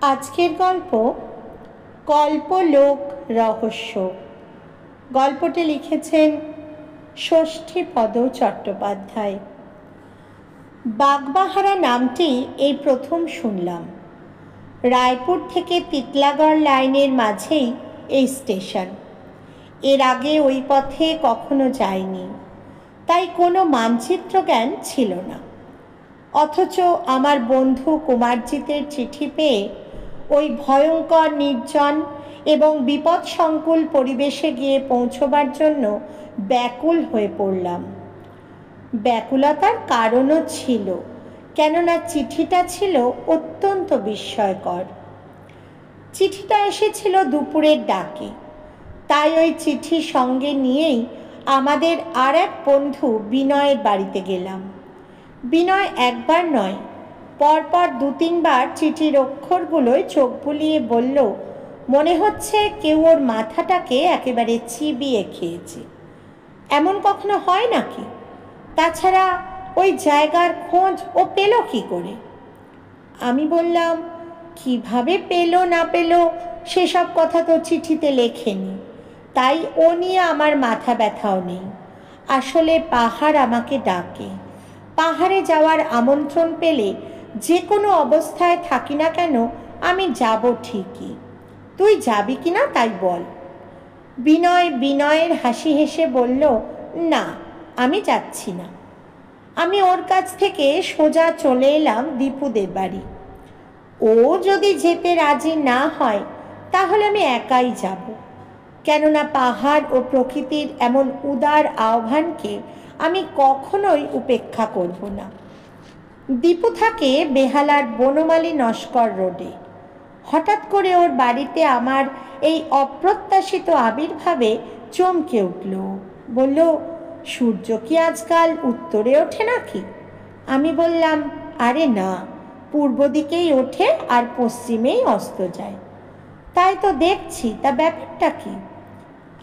আজকের গল্প কল্পলোক রহস্য। গল্পটি লিখেছেন ষষ্ঠীপদ চট্টোপাধ্যায়। বাগবাহারা নামটি এই প্রথম শুনলাম। রায়পুর থেকে তিতলাগড় লাইনের মাঝেই এই স্টেশন। এর আগে ওই পথে কখনো যাইনি, তাই কোনো মানচিত্র জ্ঞান ছিল না। অথচ আমার বন্ধু কুমারজিতের চিঠি পেয়ে ওই ভয়ঙ্কর নির্জন এবং বিপদসংকুল পরিবেশে গিয়ে পৌঁছবার জন্য ব্যাকুল হয়ে পড়লাম। ব্যাকুলতার কারণও ছিল, কেননা চিঠিটা ছিল অত্যন্ত বিস্ময়কর। চিঠিটা এসেছিল দুপুরের ডাকে, তাই ওই চিঠি সঙ্গে নিয়েই আমাদের আর এক বন্ধু বিনয়ের বাড়িতে গেলাম। বিনয় একবার নয়, পরপর 2-3বার চিঠির অক্ষরগুলোয় চোখ বুলিয়ে বলল, মনে হচ্ছে কেউ ওর মাথাটাকে একেবারে চিবিয়ে খেয়েছে। এমন কখনো হয় নাকি? তাছাড়া ওই জায়গার খোঁজ ও পেল কি করে? আমি বললাম, কিভাবে পেল না পেল সেসব কথা তো চিঠিতে লেখেনি, তাই ও নিয়ে আমার মাথা ব্যথাও নেই। আসলে পাহাড় আমাকে ডাকে। পাহাড়ে যাওয়ার আমন্ত্রণ পেলে যে কোনো অবস্থায় থাকি না কেন আমি যাব ঠিকই। তুই যাবি কিনা তাই বল। বিনয়ের হাসি হেসে বলল, না, আমি যাচ্ছি না। আমি ওর কাছ থেকে সোজা চলে এলাম দীপুদের বাড়ি। ও যদি যেতে রাজি না হয় তাহলে আমি একাই যাব, কেননা পাহাড় ও প্রকৃতির এমন উদার আহ্বানকে আমি কখনোই উপেক্ষা করব না। দীপু থাকে বেহালার বনমালী নস্কর রোডে। হঠাৎ করে ওর বাড়িতে আমার এই অপ্রত্যাশিত আবির্ভাবে চমকে উঠল। বলল, সূর্য কি আজকাল উত্তরে ওঠে নাকি? আমি বললাম, আরে না, পূর্ব দিকেই ওঠে আর পশ্চিমেই অস্ত যায়। তাই তো দেখছি, তা ব্যাপারটা কি?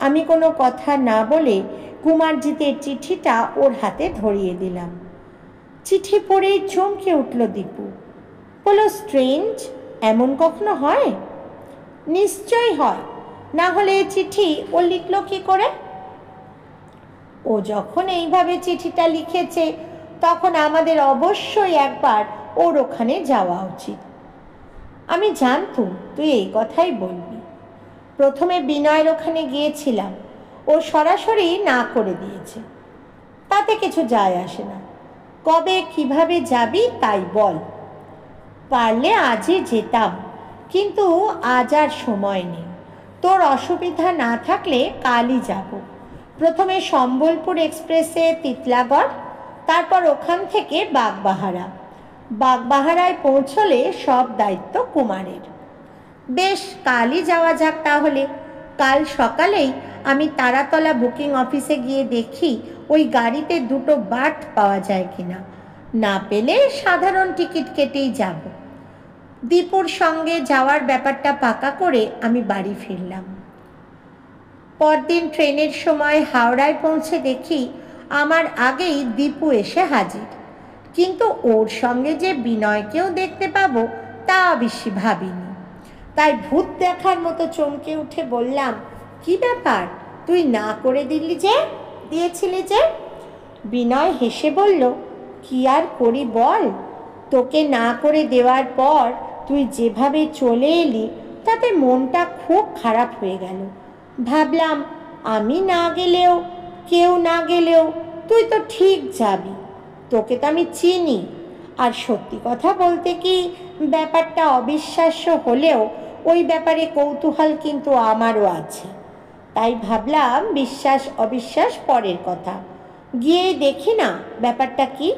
আমি কোনো কথা না বলে কুমারজিতের চিঠিটা ওর হাতে ধরিয়ে দিলাম। চিঠি পড়েই চমকে উঠল দীপু। বলল, স্ট্রেঞ্জ, এমন কখনো হয়? নিশ্চয়ই হয়, না হলে এই চিঠি ও লিখল কি করে? ও যখন এইভাবে চিঠিটা লিখেছে তখন আমাদের অবশ্যই একবার ওর ওখানে যাওয়া উচিত। আমি জানতুম তুই এই কথাই বলবি। প্রথমে বিনয়ের ওখানে গিয়েছিলাম, ও সরাসরি না করে দিয়েছে। তাতে কিছু যায় আসে না, কবে কিভাবে যাবি তাই বল। পারলে আজই যেতাম, কিন্তু আজ আর সময় নেই। তোর অসুবিধা না থাকলে কালই যাব। প্রথমে সম্বলপুর এক্সপ্রেসে তিতলাগড়, তারপর ওখান থেকে বাগবাহারা। বাগবাহারায় পৌঁছলে সব দায়িত্ব কুমারের। বেশ, কালই যাওয়া যাক তাহলে। কাল সকালেই আমি তারাতলা বুকিং অফিসে গিয়ে দেখি ওই গাড়িতে 2টো বার্থ পাওয়া যায় কিনা। না পেলে সাধারণ টিকিট কেটেই যাব। দীপুর সঙ্গে যাওয়ার ব্যাপারটা পাকা করে আমি বাড়ি ফিরলাম। পরদিন ট্রেনের সময় হাওড়ায় পৌঁছে দেখি আমার আগেই দীপু এসে হাজির। কিন্তু ওর সঙ্গে যে বিনয়কেও দেখতে পাবো তা বেশি ভাবিনি। তাই ভূত দেখার মতো চমকে উঠে বললাম, কি ব্যাপার, তুই না করে দিয়েছিলি যে? বিনয় হেসে বলল, কি আর করি বল, তোকে না করে দেওয়ার পর তুই যেভাবে চলে এলি তাতে মনটা খুব খারাপ হয়ে গেল। ভাবলাম, আমি না গেলেও, কেউ না গেলেও তুই তো ঠিক যাবি। তোকে তো আমি চিনি। আর সত্যি কথা বলতে কি, ব্যাপারটা অবিশ্বাস্য হলেও ওই ব্যাপারে কৌতূহল কিন্তু আমারও আছে। তাই ভাবলাম, বিশ্বাস অবিশ্বাস পরের কথা, গিয়ে দেখি না ব্যাপারটা কি।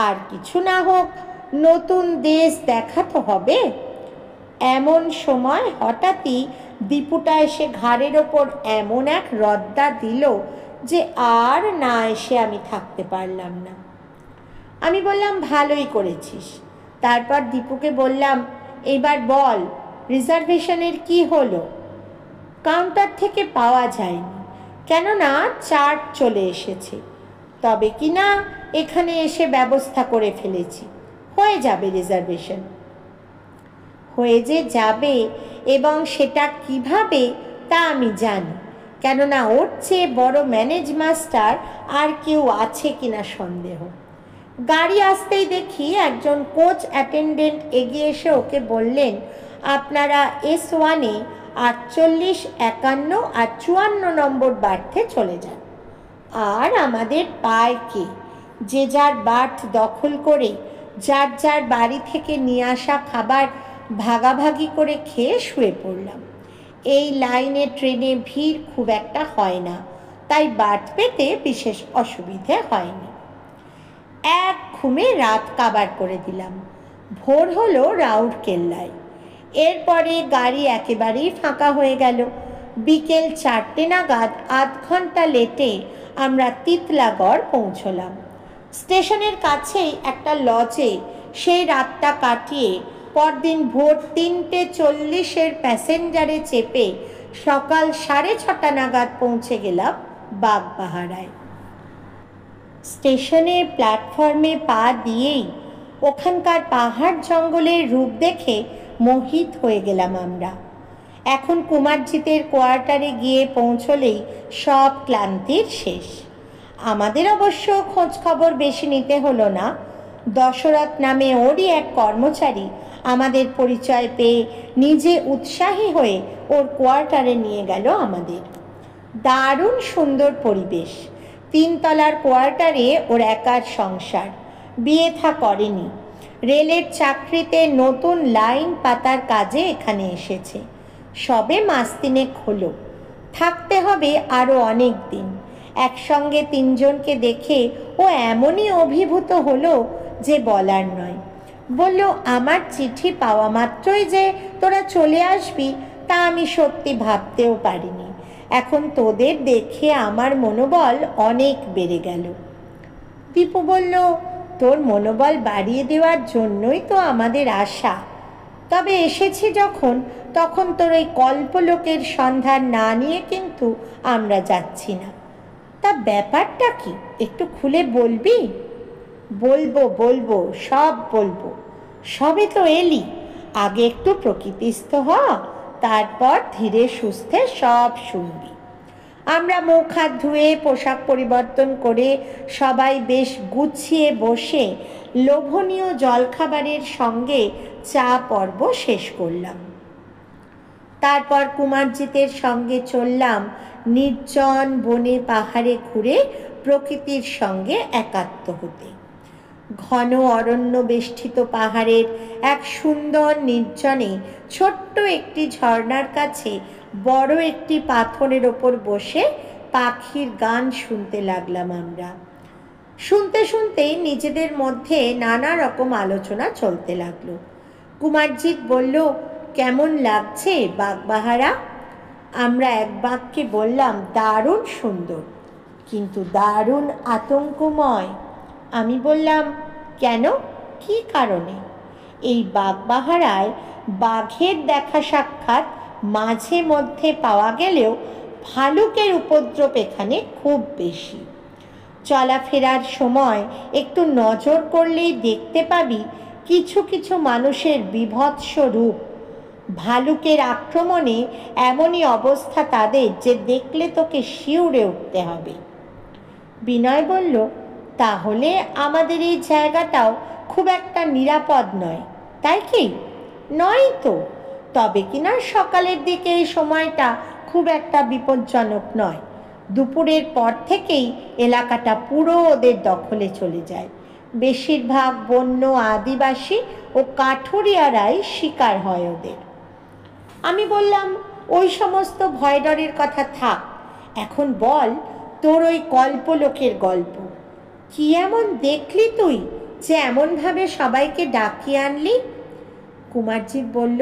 আর কিছু না হোক, নতুন দেশ দেখা তো হবে। এমন সময় হঠাৎই দীপুটা এসে ঘাড়ের ওপর এমন এক রদ্দা দিল যে আর না এসে আমি থাকতে পারলাম না। আমি বললাম, ভালোই করেছিস। তারপর দীপুকে বললাম, এবার বল, রিজার্ভেশনের কি হলো? কাউন্টার থেকে পাওয়া যায়নি, কেননা চার্ট চলে এসেছে। তবে কি না এখানে এসে ব্যবস্থা করে ফেলেছি, হয়ে যাবে রিজার্ভেশন। হয়ে যে যাবে এবং সেটা কিভাবে তা আমি জানি, কেননা ওর চেয়ে বড় ম্যানেজ মাস্টার আর কেউ আছে কিনা সন্দেহ। গাড়ি আসতেই দেখি একজন কোচ অ্যাটেন্ডেন্ট এগিয়ে এসে ওকে বললেন, আপনারা S1-এ 48, 51 আর 54 নম্বর বার্থে চলে যান। আর আমাদের পায় কে, যে যার বার্থ দখল করে যার যার বাড়ি থেকে নিয়ে আসা খাবার ভাগাভাগি করে খেয়ে শুয়ে পড়লাম। এই লাইনে ট্রেনে ভিড় খুব একটা হয় না, তাই বার্থ পেতে বিশেষ অসুবিধে হয়নি। এক ঘুমে রাত কাবার করে দিলাম। ভোর হলো রাউরকেল্লায়। এরপরে গাড়ি একেবারেই ফাঁকা হয়ে গেল। বিকেল 4টে নাগাদ 8 ঘন্টা লেটে আমরা তিতলাগড় পৌঁছলাম। স্টেশনের কাছেই একটা লজে সেই রাতটা কাটিয়ে পরদিন ভোর 3:40-এর প্যাসেঞ্জারে চেপে সকাল 6:30 নাগাদ পৌঁছে গেলাম বাগবাহারায়। স্টেশনের প্ল্যাটফর্মে পা দিয়েই ওখানকার পাহাড় জঙ্গলের রূপ দেখে মোহিত হয়ে গেলাম আমরা। এখন কুমারজিতের কোয়ার্টারে গিয়ে পৌঁছলেই সব ক্লান্তির শেষ। আমাদের অবশ্য খোঁজ খবর বেশি নিতে হলো না। দশরথ নামে ওরই এক কর্মচারী আমাদের পরিচয় পেয়ে নিজে উৎসাহী হয়ে ওর কোয়ার্টারে নিয়ে গেল আমাদের। দারুণ সুন্দর পরিবেশ। 3 তলার কোয়ার্টারে ওর একার সংসার, বিয়ে থা করেনি। রেলের চাকরিতে নতুন লাইন পাতার কাজে এখানে এসেছে। সবে মাস 3 হলো। থাকতে হবে আরও অনেক দিন। একসঙ্গে 3 জনকে দেখে ও এমনই অভিভূত হলো যে বলার নয়। বলল, আমার চিঠি পাওয়া মাত্রই যে তোরা চলে আসবি তা আমি সত্যি ভাবতেও পারিনি। এখন তোদের দেখে আমার মনোবল অনেক বেড়ে গেল। দীপু বলল, তোর মনোবল বাড়িয়ে দেওয়ার জন্যই তো আমাদের আশা। তবে এসেছি যখন, তখন তোর ওই কল্পলোকের সন্ধান না নিয়ে কিন্তু আমরা যাচ্ছি না। তা ব্যাপারটা কি, একটু খুলে বলবি? বলবো, সব বলবো। সবে তো এলি, আগে একটু প্রকৃতিস্থ হ, তারপর ধীরে সুস্থে সব শুনবি। আমরা মুখ হাত ধুয়ে পোশাক পরিবর্তন করে সবাই বেশ গুছিয়ে বসে লোভনীয় জলখাবারের সঙ্গে চা পর্ব শেষ করলাম। তারপর কুমারজিতের সঙ্গে চললাম নির্জন বনে পাহাড়ে ঘুরে প্রকৃতির সঙ্গে একাত্ম হতে। ঘন অরণ্য বেষ্টিত পাহাড়ের এক সুন্দর নির্জনে ছোট্ট একটি ঝর্ণার কাছে বড় একটি পাথরের ওপর বসে পাখির গান শুনতে লাগলাম আমরা। শুনতে শুনতে নিজেদের মধ্যে নানা রকম আলোচনা চলতে লাগলো। কুমারজিৎ বলল, কেমন লাগছে বাগবাহারা? আমরা এক বাক্যে বললাম, দারুণ সুন্দর, কিন্তু দারুণ আতঙ্কময়। আমি বললাম, কেন, কি কারণে? এই বাগবাহারায় বাঘের দেখা সাক্ষাৎ মাঝে মধ্যে পাওয়া গেলেও ভালুকের উপদ্রব এখানে খুব বেশি। চলাফেরার সময় একটু নজর করলেই দেখতে পাবি কিছু কিছু মানুষের বীভৎস রূপ। ভালুকের আক্রমণে এমনই অবস্থা তাদের যে দেখলে তোকে শিউরে উঠতে হবে। বিনয় বলল, তাহলে আমাদের এই জায়গাটাও খুব একটা নিরাপদ নয়, তাই কি? নয় তো, তবে কিনা সকালের দিকে এই সময়টা খুব একটা বিপজ্জনক নয়। দুপুরের পর থেকেই এলাকাটা পুরো ওদের দখলে চলে যায়। বেশিরভাগ বন্য আদিবাসী ও কাঠুরিয়ারাই শিকার হয় ওদের। আমি বললাম, ওই সমস্ত ভয় ডরের কথা থাক, এখন বল তোর ওই কল্পলোকের গল্প। কি এমন দেখলি তুই যে এমনভাবে সবাইকে ডাকিয়ে আনলি? কুমারজিৎ বলল,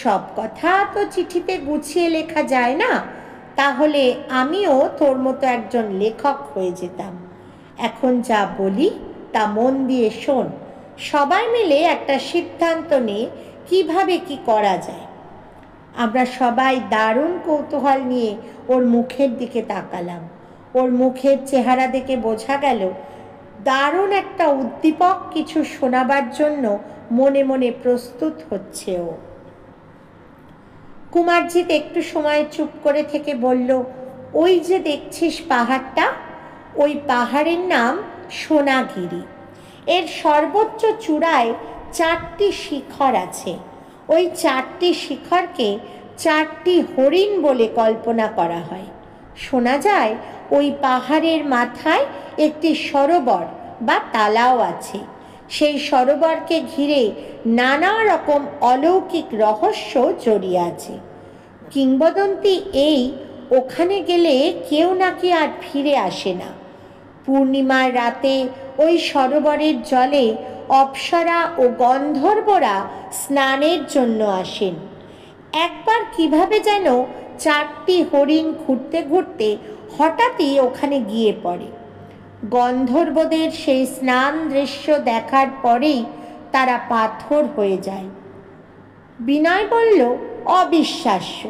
সব কথা তো চিঠিতে গুছিয়ে লেখা যায় না, তাহলে আমিও তোর মতো একজন লেখক হয়ে যেতাম। এখন যা বলি তা মন দিয়ে শোন, সবাই মিলে একটা সিদ্ধান্ত নিয়ে কিভাবে কি করা যায়। আমরা সবাই দারুণ কৌতূহল নিয়ে ওর মুখের দিকে তাকালাম। ওর মুখের চেহারা দেখে বোঝা গেল দারুণ একটা উদ্দীপক কিছু শোনাবার জন্য মনে মনে প্রস্তুত হচ্ছে ও। কুমারজিৎ একটু সময় চুপ করে থেকে বলল, ওই যে দেখছিস পাহাড়টা, ওই পাহাড়ের নাম সোনাগিরি। এর সর্বোচ্চ চূড়ায় 4টি শিখর আছে। ওই 4টি শিখরকে 4টি হরিণ বলে কল্পনা করা হয়। শোনা যায় ওই পাহাড়ের মাথায় একটি সরোবর বা তালাও আছে। সেই সরোবরকে ঘিরে নানা রকম অলৌকিক রহস্য জড়িয়ে আছে। কিংবদন্তি এই, ওখানে গেলে কেউ নাকি আর ফিরে আসে না। পূর্ণিমার রাতে ওই সরোবরের জলে অপ্সরা ও গন্ধর্বরা স্নানের জন্য আসেন। একবার কিভাবে যেন 4টি হরিণ ঘুরতে ঘুরতে হঠাৎই ওখানে গিয়ে পড়ে। গন্ধর্বদের সেই স্নান দৃশ্য দেখার পরেই তারা পাথর হয়ে যায়। বিনয় বলল, অবিশ্বাস্য।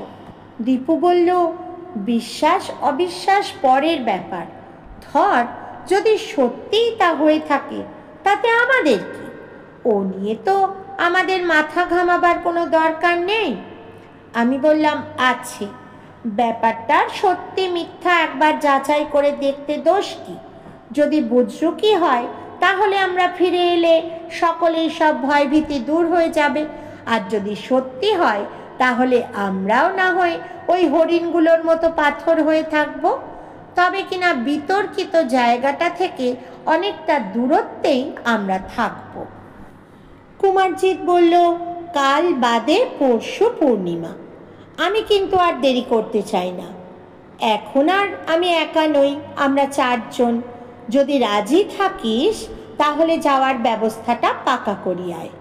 দীপু বলল, বিশ্বাস অবিশ্বাস পরের ব্যাপার। ধর যদি সত্যিই তা হয়ে থাকে, তাতে আমাদের কি? ও নিয়ে তো আমাদের মাথা ঘামাবার কোনো দরকার নেই। আমি বললাম, আছে। ব্যাপারটার সত্যি মিথ্যা একবার যাচাই করে দেখতে দোষ কি? যদি বুজরুকি হয়, তাহলে আমরা ফিরে এলে সকলেই সব ভয়ভীতি দূর হয়ে যাবে। আর যদি সত্যি হয়, তাহলে আমরাও না হয় ওই হরিণগুলোর মতো পাথর হয়ে থাকবো। তবে কিনা বিতর্কিত জায়গাটা থেকে অনেকটা দূরত্বেই আমরা থাকব। কুমারজিৎ বলল, কাল বাদে পরশু পূর্ণিমা। আমি কিন্তু আর দেরি করতে চাই না। এখন আর আমি একা নই, আমরা 4 জন। যদি রাজি থাকিস, তাহলে যাওয়ার ব্যবস্থাটা পাকা করি আয়,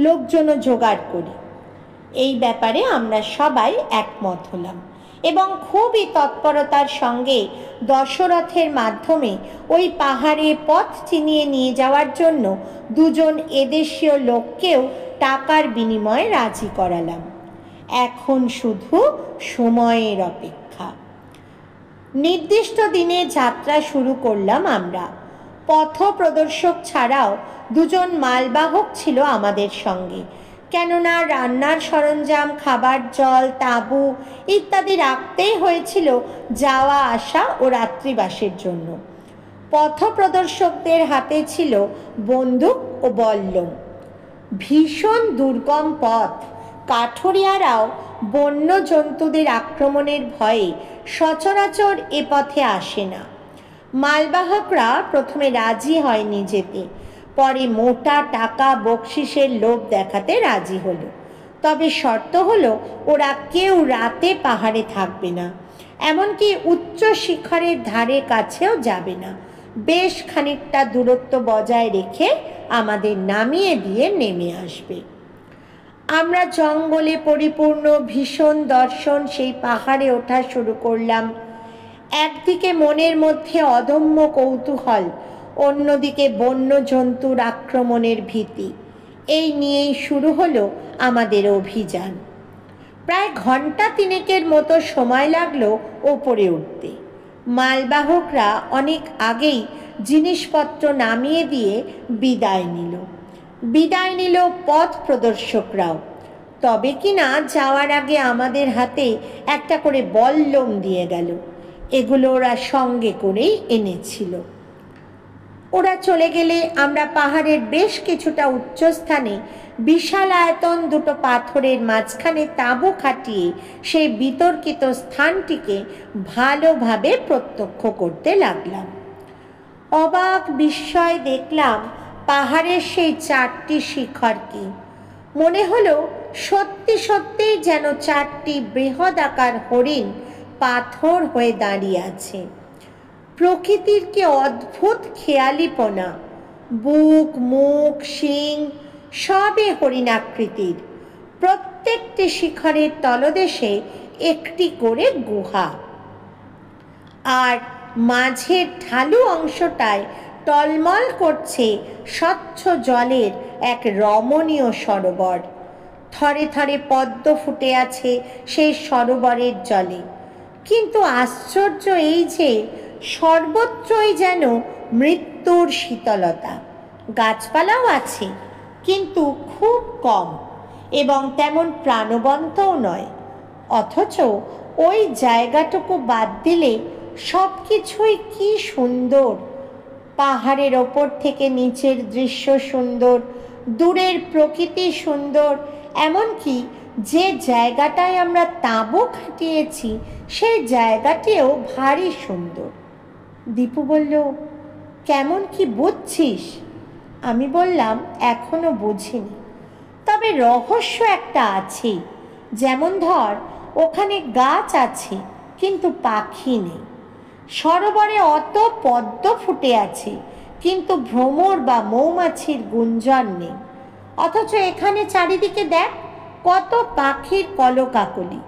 লোকজনও জোগাড় করি। এই ব্যাপারে আমরা সবাই একমত হলাম এবং খুবই তৎপরতার সঙ্গে দশরথের মাধ্যমে ওই পাহাড়ে পথ চিনিয়ে নিয়ে যাওয়ার জন্য 2 জন এদেশীয় লোককেও টাকার বিনিময়ে রাজি করালাম। এখন শুধু সময়ের অপেক্ষা। নির্দিষ্ট দিনে যাত্রা শুরু করলাম আমরা। পথ প্রদর্শক ছাড়াও 2 জন মালবাহক ছিল আমাদের সঙ্গে, কেননা রান্নার সরঞ্জাম, খাবার জল, তাঁবু ইত্যাদি রাখতেই হয়েছিল যাওয়া আসা ও রাত্রিবাসের জন্য। পথ প্রদর্শকদের হাতে ছিল বন্দুক ও বল্লম। ভীষণ দুর্গম পথ। কাঠুরিয়ারাও বন্য জন্তুদের আক্রমণের ভয়ে সচরাচর এ পথে আসে না। মালবাহকরা প্রথমে রাজি হয়নি যেতে, পরে মোটা টাকা বকশিসের লোভ দেখাতে রাজি হলো। তবে শর্ত হলো, ওরা কেউ রাতে পাহাড়ে থাকবে না, এমনকি উচ্চ শিখরের ধারে কাছেও যাবে না। বেশ খানিকটা দূরত্ব বজায় রেখে আমাদের নামিয়ে দিয়ে নেমে আসবে। আমরা জঙ্গলে পরিপূর্ণ ভীষণ দর্শন সেই পাহাড়ে ওঠা শুরু করলাম। একদিকে মনের মধ্যে অদম্য কৌতূহল, অন্যদিকে বন্য জন্তুর আক্রমণের ভীতি। এই নিয়েই শুরু হলো আমাদের অভিযান। প্রায় ঘন্টা 3 মতো সময় লাগলো ওপরে উঠতে। মালবাহকরা অনেক আগেই জিনিসপত্র নামিয়ে দিয়ে বিদায় নিল পথ প্রদর্শকরাও। তবে কিনা যাওয়ার আগে আমাদের হাতে একটা করে বল্লম দিয়ে গেল। এগুলো ওরা সঙ্গে করেই এনেছিল। ওরা চলে গেলে আমরা পাহাড়ের বেশ কিছুটা উচ্চস্থানে বিশাল আয়তন 2 পাথরের মাঝখানে তাঁবু খাটিয়ে সেই বিতর্কিত স্থানটিকে ভালোভাবে প্রত্যক্ষ করতে লাগলাম। অবাক বিস্ময় দেখলাম পাহাড়ের সেই 4টি শিখরকে। মনে হলো সত্যি সত্যিই যেন 4টি বৃহদাকার হরিণ পাথর হয়ে দাঁড়িয়ে আছে। প্রকৃতির কি অদ্ভুত খেয়ালিপনা! বুক, মুখ, শিং সবই হরিণাকৃতির। প্রত্যেকটি শিখরের তলদেশে একটি করে গুহা, আর মাঝের ঢালু অংশটায় টলমল করছে স্বচ্ছ জলের এক রমণীয় সরোবর। থরে থরে পদ্ম ফুটে আছে সেই সরোবরের জলে। কিন্তু আশ্চর্য এই যে সর্বত্রই যেন মৃত্যুর শীতলতা। গাছপালাও আছে, কিন্তু খুব কম এবং তেমন প্রাণবন্তও নয়। অথচ ওই জায়গাটুকু বাদ দিলে সব কিছুই কি সুন্দর। পাহাড়ের ওপর থেকে নিচের দৃশ্য সুন্দর, দূরের প্রকৃতি সুন্দর, এমনকি যে জায়গাটায় আমরা তাঁবু খাটিয়েছি সেই জায়গাটিও ভারী সুন্দর। দীপু বলল, কেমন কি বুঝছিস? আমি বললাম, এখনো বুঝিনি, তবে রহস্য একটা আছে। যেমন ধর, ওখানে গাছ আছে কিন্তু পাখি নেই, সরোবরে অত পদ্ম ফুটে আছে কিন্তু ভ্রমর বা মৌমাছির গুঞ্জন নেই। অথচ এখানে চারিদিকে দেখ, কত পাখির কলকাকলি,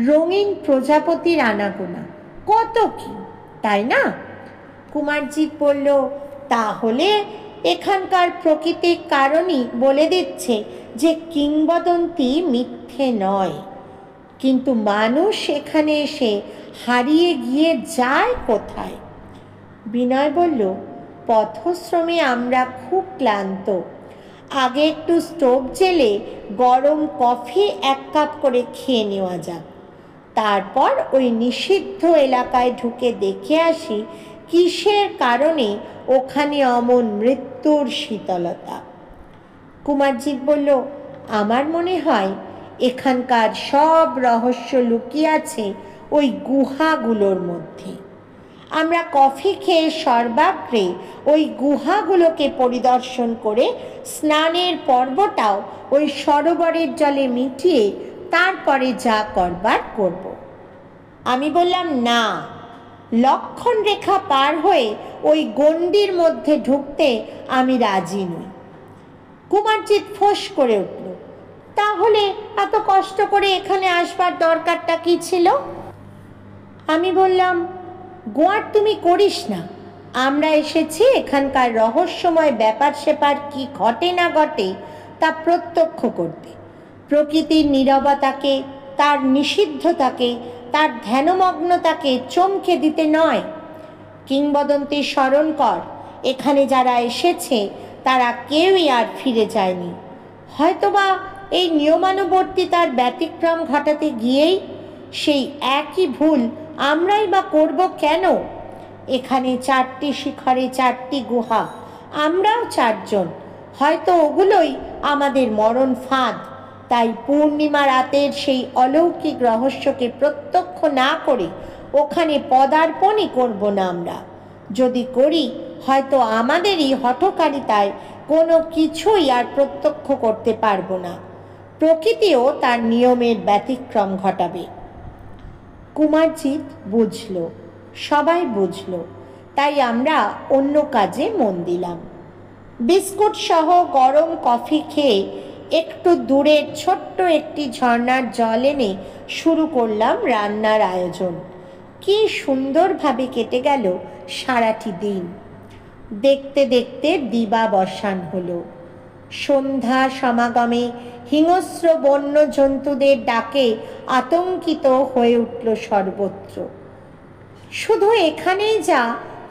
রঙিন প্রজাপতির আনাগোনা, কত কি, তাই না? কুমারজিৎ বলল, তাহলে এখানকার প্রকৃতিক কারণই বলে দিচ্ছে যে কিংবদন্তি মিথ্যে নয়। কিন্তু মানুষ এখানে এসে হারিয়ে গিয়ে যায় কোথায়? বিনয় বলল, পথশ্রমে আমরা খুব ক্লান্ত, আগে একটু স্টোভ জেলে গরম কফি 1 কাপ করে খেয়ে নেওয়া যাক, তারপর ওই নিষিদ্ধ এলাকায় ঢুকে দেখে আসি কিসের কারণে ওখানে অমন মৃত্যুর শীতলতা। কুমারজিৎ বলল, আমার মনে হয় এখানকার সব রহস্য লুকিয়ে আছে ওই গুহাগুলোর মধ্যে। আমরা কফি খেয়ে সর্বাগ্রে ওই গুহাগুলোকে পরিদর্শন করে স্নানের পর্বটাও ওই সরোবরের জলে মিটিয়ে তারপরে যা করবার করব। আমি বললাম, না, লক্ষণ রেখা পার হয়ে ওই গণ্ডির মধ্যে ঢুকতে আমি রাজি নই। কুমারজিৎ ফোঁস করে উঠল, তাহলে এত কষ্ট করে এখানে আসবার দরকারটা কি ছিল? আমি বললাম, গোয়ার তুমি করিস না, আমরা এসেছি এখানকার রহস্যময় ব্যাপার স্যাপার কি ঘটে না ঘটে তা প্রত্যক্ষ করতে, প্রকৃতির নীরবতাকে, তার নিষিদ্ধতাকে, তার ধ্যানমগ্নতাকে চমকে দিতে নয়। কিংবদন্তি স্মরণ কর, এখানে যারা এসেছে তারা কেউই আর ফিরে যায়নি। হয়তোবা এই নিয়মানুবর্তিতার ব্যতিক্রম ঘটাতে গিয়েই সেই একই ভুল আমরাই বা করব কেন? এখানে 4টি শিখরে 4টি গুহা, আমরাও 4 জন, হয়তো ওগুলোই আমাদের মরণ ফাঁদ। তাই পূর্ণিমা রাতের সেই অলৌকিক রহস্যকে প্রত্যক্ষ না করে ওখানে পদার্পণই করব না আমরা। যদি করি, হয়তো আমাদেরই হঠকারিতায় কোনো কিছুই আর প্রত্যক্ষ করতে পারবো না, প্রকৃতিও তার নিয়মের ব্যতিক্রম ঘটাবে। কুমারজিৎ বুঝল, সবাই বুঝল, তাই আমরা অন্য কাজে মন দিলাম। বিস্কুট সহ গরম কফি খেয়ে একটু দূরের ছোট্ট একটি ঝর্ণার জল এনে শুরু করলাম রান্নার আয়োজন। কি সুন্দরভাবে কেটে গেল সারাটি দিন। দেখতে দেখতে দিবাবসান হলো। সন্ধ্যা সমাগমে হিংস্র বন্য জন্তুদের ডাকে আতঙ্কিত হয়ে উঠল সর্বত্র। শুধু এখানেই যা,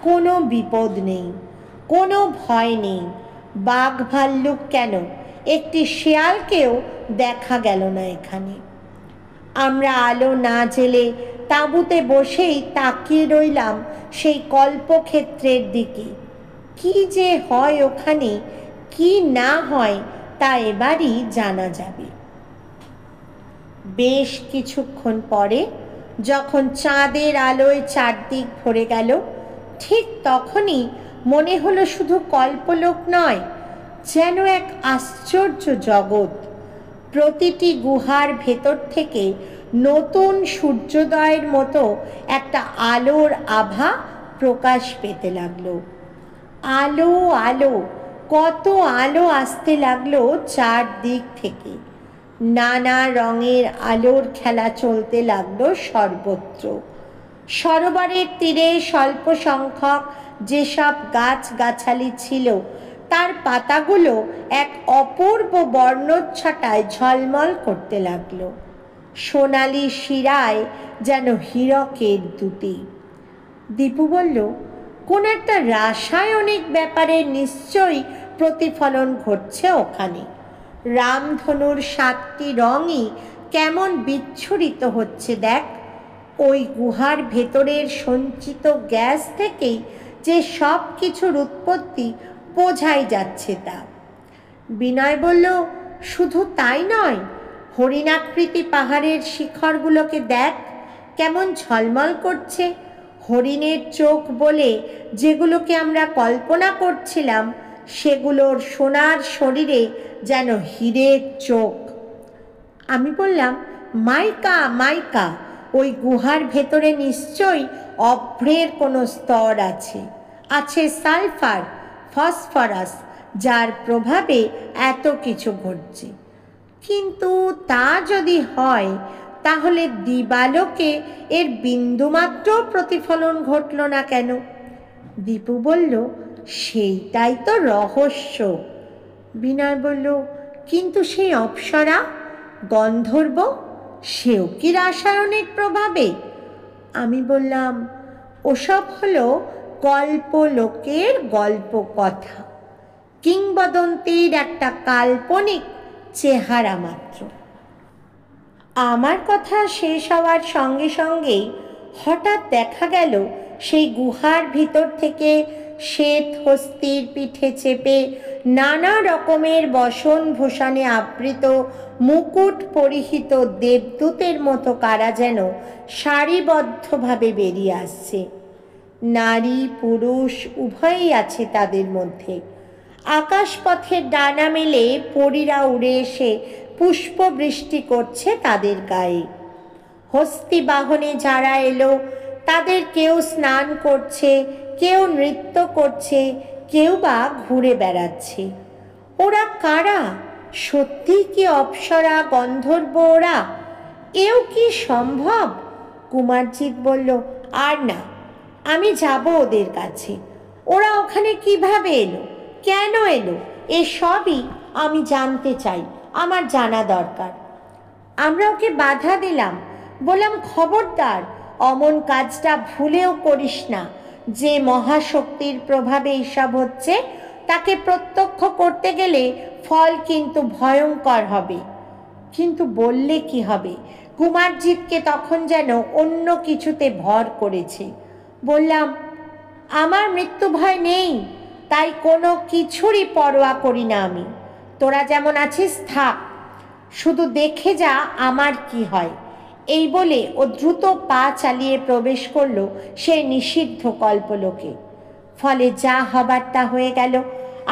কোনো বিপদ নেই, কোনো ভয় নেই। বাঘ ভাল্লুক কেন, একটি শেয়ালকেও দেখা গেল না এখানে। আমরা আলো না জেলে তাঁবুতে বসেই তাকিয়ে রইলাম সেই কল্পক্ষেত্রের দিকে। কি যে হয় ওখানে, কি না হয় তা এবারই জানা যাবে। বেশ কিছুক্ষণ পরে যখন চাঁদের আলোয় চারদিক ভরে গেল, ঠিক তখনই মনে হলো শুধু কল্পলোক নয়, যেন এক আশ্চর্য জগৎ। প্রতিটি গুহার ভেতর থেকে নতুন সূর্যোদয়ের মতো একটা আলোর আভা প্রকাশ পেতে লাগলো। আলো আলো, কত আলো আসতে লাগলো চারদিক থেকে। নানা রঙের আলোর খেলা চলতে লাগলো সর্বত্র। সরোবরের তীরে স্বল্প সংখ্যক যেসব গাছগাছালি ছিল, তার পাতাগুলো এক অপূর্ব বর্ণচ্ছটায় ঝলমল করতে লাগলো। সোনালি শিরায় যেন হীরকের দ্যুতি। দীপু বলল, কোন একটা রাসায়নিক ব্যাপারে নিশ্চয়ই প্রতিফলন ঘটছে ওখানে। রামধনুর 7টি রঙই কেমন বিচ্ছুরিত হচ্ছে দেখ। ওই গুহার ভেতরের সঞ্চিত গ্যাস থেকেই যে সব কিছুর উৎপত্তি বোঝাই যাচ্ছে তা। বিনয় বলল, শুধু তাই নয়, হরিণাকৃতি পাহাড়ের শিখরগুলোকে দেখ, কেমন ঝলমল করছে। হরিণের চোখ বলে যেগুলোকে আমরা কল্পনা করছিলাম, সেগুলোর সোনার শরীরে যেন হীরের চোখ। আমি বললাম, মাইকা মাইকা, ওই গুহার ভেতরে নিশ্চয়ই অভ্রের কোনো স্তর আছে, আছে সালফার, ফসফরাস, যার প্রভাবে এত কিছু ঘটছে। কিন্তু তা যদি হয়, তাহলে দিবালোকে এর বিন্দুমাত্র প্রতিফলন ঘটল না কেন? দীপু বলল, সেইটাই তো রহস্য। বিনয় বলল, কিন্তু সেই অপ্সরা, গন্ধর্ব, সেও কি রাসায়নিক প্রভাবে? আমি বললাম, ওসব হলো গল্পলোকের গল্প কথা, কিংবদন্তির একটা কাল্পনিক চেহারা মাত্র। আমার কথা শেষ হওয়ার সঙ্গে সঙ্গেই হঠাৎ দেখা গেল সেই গুহার ভিতর থেকে শ্বেত হস্তির পিঠে চেপে নানা রকমের বসন ভূষণে আবৃত মুকুট পরিহিত দেবদূতের মতো কারা যেন সারিবদ্ধভাবে বেরিয়ে আসছে। নারী পুরুষ উভয়ই আছে তাদের মধ্যে। আকাশপথের ডানা মেলে পরীরা উড়ে এসে পুষ্পবৃষ্টি করছে তাদের গায়ে। হস্তি বাহনে যারা এলো, তাদের কেউ স্নান করছে, কেউ নৃত্য করছে, কেউ বা ঘুরে বেড়াচ্ছে। ওরা কারা? সত্যি কি অপ্সরা, গন্ধর্ব ওরা? এও কি সম্ভব? কুমারজিৎ বলল, আর না, আমি যাব ওদের কাছে। ওরা ওখানে কিভাবে এলো, কেন এলো, এসবই আমি জানতে চাই, আমার জানা দরকার। আমরা ওকে বাধা দিলাম, বললাম, খবরদার, অমন কাজটা ভুলেও করিস না। যে মহাশক্তির প্রভাবে এইসব হচ্ছে, তাকে প্রত্যক্ষ করতে গেলে ফল কিন্তু ভয়ঙ্কর হবে। কিন্তু বললে কি হবে? কুমারজিৎকে তখন যেন অন্য কিছুতে ভর করেছে। বললাম, আমার মৃত্যু ভয় নেই, তাই কোনো কিছুরই পরোয়া করি না আমি। তোরা যেমন আছিস থাক, শুধু দেখে যা আমার কি হয়। এই বলে ও দ্রুত পা চালিয়ে প্রবেশ করলো সেই নিষিদ্ধ কল্পলোকে। ফলে যা হবার তা হয়ে গেল।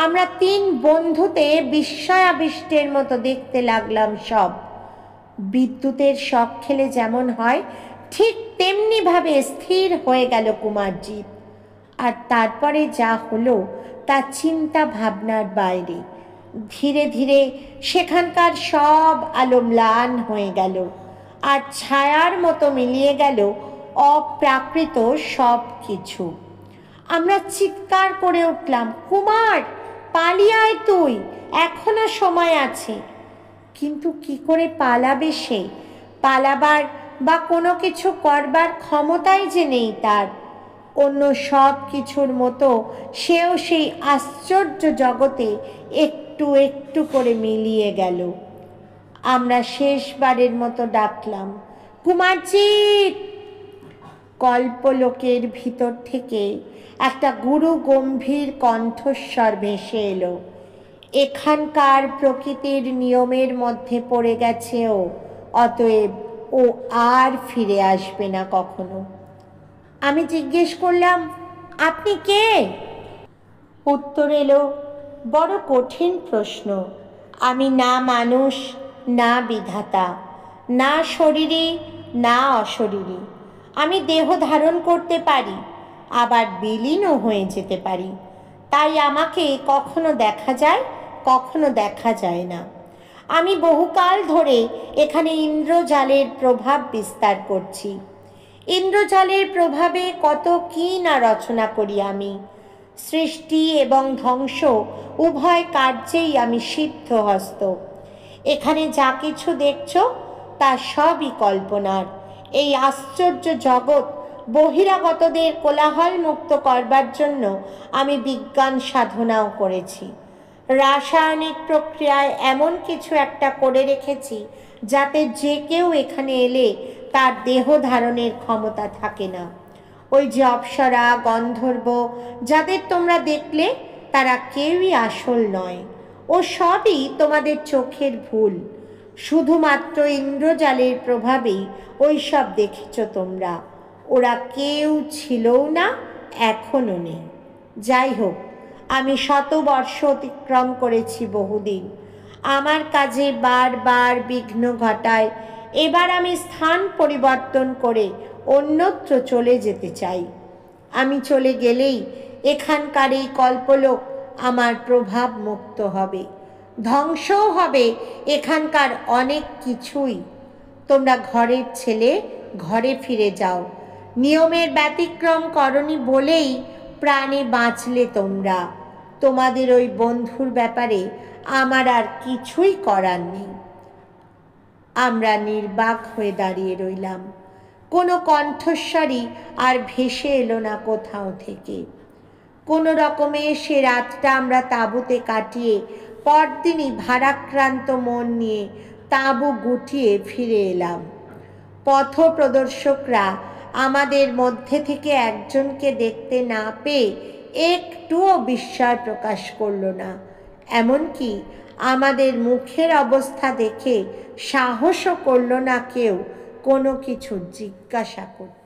আমরা তিন বন্ধুতে বিস্ময়াবিষ্টের মতো দেখতে লাগলাম সব। বিদ্যুতের শক খেলে যেমন হয়, ঠিক তেমনিভাবে স্থির হয়ে গেল কুমারজিৎ। আর তারপরে যা হলো তা চিন্তা ভাবনার বাইরে। ধীরে ধীরে সেখানকার সব আলো ম্লান হয়ে গেল, আর ছায়ার মতো মিলিয়ে গেল অপ্রাকৃত সব কিছু। আমরা চিৎকার করে উঠলাম, কুমার, পালিয়ে আয় তুই, এখনো সময় আছে। কিন্তু কি করে পালাবে সে? পালাবার বা কোনো কিছু করবার ক্ষমতাই যে নেই তার। অন্য সব কিছুর মতো সেও সেই আশ্চর্য জগতে একটু একটু করে মিলিয়ে গেল। আমরা শেষবারের মতো ডাকলাম, কুমারজিৎ। কল্পলোকের ভিতর থেকে একটা গুরু গম্ভীর কণ্ঠস্বর ভেসে এলো, এখানকার প্রকৃতির নিয়মের মধ্যে পড়ে গেছে ও, অতএব ও আর ফিরে আসবে না কখনো। আমি জিজ্ঞেস করলাম, আপনি কে? উত্তর এলো, বড় কঠিন প্রশ্ন। আমি না মানুষ, না বিধাতা, না শরীরী, না অশরীরী। আমি দেহ ধারণ করতে পারি, আবার বিলীনও হয়ে যেতে পারি। তাই আমাকে কখনো দেখা যায়, কখনো দেখা যায় না। আমি বহুকাল ধরে এখানে ইন্দ্রজালের প্রভাব বিস্তার করছি। ইন্দ্রজালের প্রভাবে কত কি না রচনা করি আমি। সৃষ্টি এবং ধ্বংস উভয় কার্যেই আমি সিদ্ধহস্ত। এখানে যা কিছু দেখছ তা সবই কল্পনার। এই আশ্চর্য জগৎ বহিরাগতদের কোলাহল মুক্ত করবার জন্য আমি বিজ্ঞান সাধনাও করেছি। রাসায়নিক প্রক্রিয়ায় এমন কিছু একটা করে রেখেছি যাতে যে কেউ এখানে এলে তার দেহ ধারণের ক্ষমতা থাকে না। ওই যে অপ্সরা, গন্ধর্ব যাদের তোমরা দেখলে, তারা কেউই আসল নয়। ও সবই তোমাদের চোখের ভুল। শুধুমাত্র ইন্দ্রজালের প্রভাবেই ওই সব দেখেছ তোমরা। ওরা কেউ ছিলও না, এখনও নেই। যাই হোক, আমি 100 বর্ষ অতিক্রম করেছি, বহুদিন। আমার কাজে বারবার বিঘ্ন ঘটায়। এবার আমি স্থান পরিবর্তন করে অন্যত্র চলে যেতে চাই। আমি চলে গেলেই এখানকার এই কল্পলোক আমার প্রভাব মুক্ত হবে, ধ্বংসও হবে এখানকার অনেক কিছুই। তোমরা ঘরের ছেলে, ঘরে ফিরে যাও। নিয়মের ব্যতিক্রম করনি বলেই প্রাণে বাঁচলে তোমরা। তোমাদের ওই বন্ধুর ব্যাপারে আমার আর কিছুই করার নেই। আমরা নির্বাক হয়ে দাঁড়িয়ে রইলাম। কোনো কণ্ঠস্বরই আর ভেসে এলো না কোথাও থেকে। কোনো রকমে সে রাতটা আমরা তাঁবুতে কাটিয়ে পরদিনই ভারাক্রান্ত মন নিয়ে তাঁবু গুটিয়ে ফিরে এলাম। পথ প্রদর্শকরা আমাদের মধ্যে থেকে একজনকে দেখতে না পেয়ে একটুও বিস্ময় প্রকাশ করল না। এমনকি আমাদের মুখের অবস্থা দেখে সাহসও করল না কেউ কোনো কিছু জিজ্ঞাসা করতে।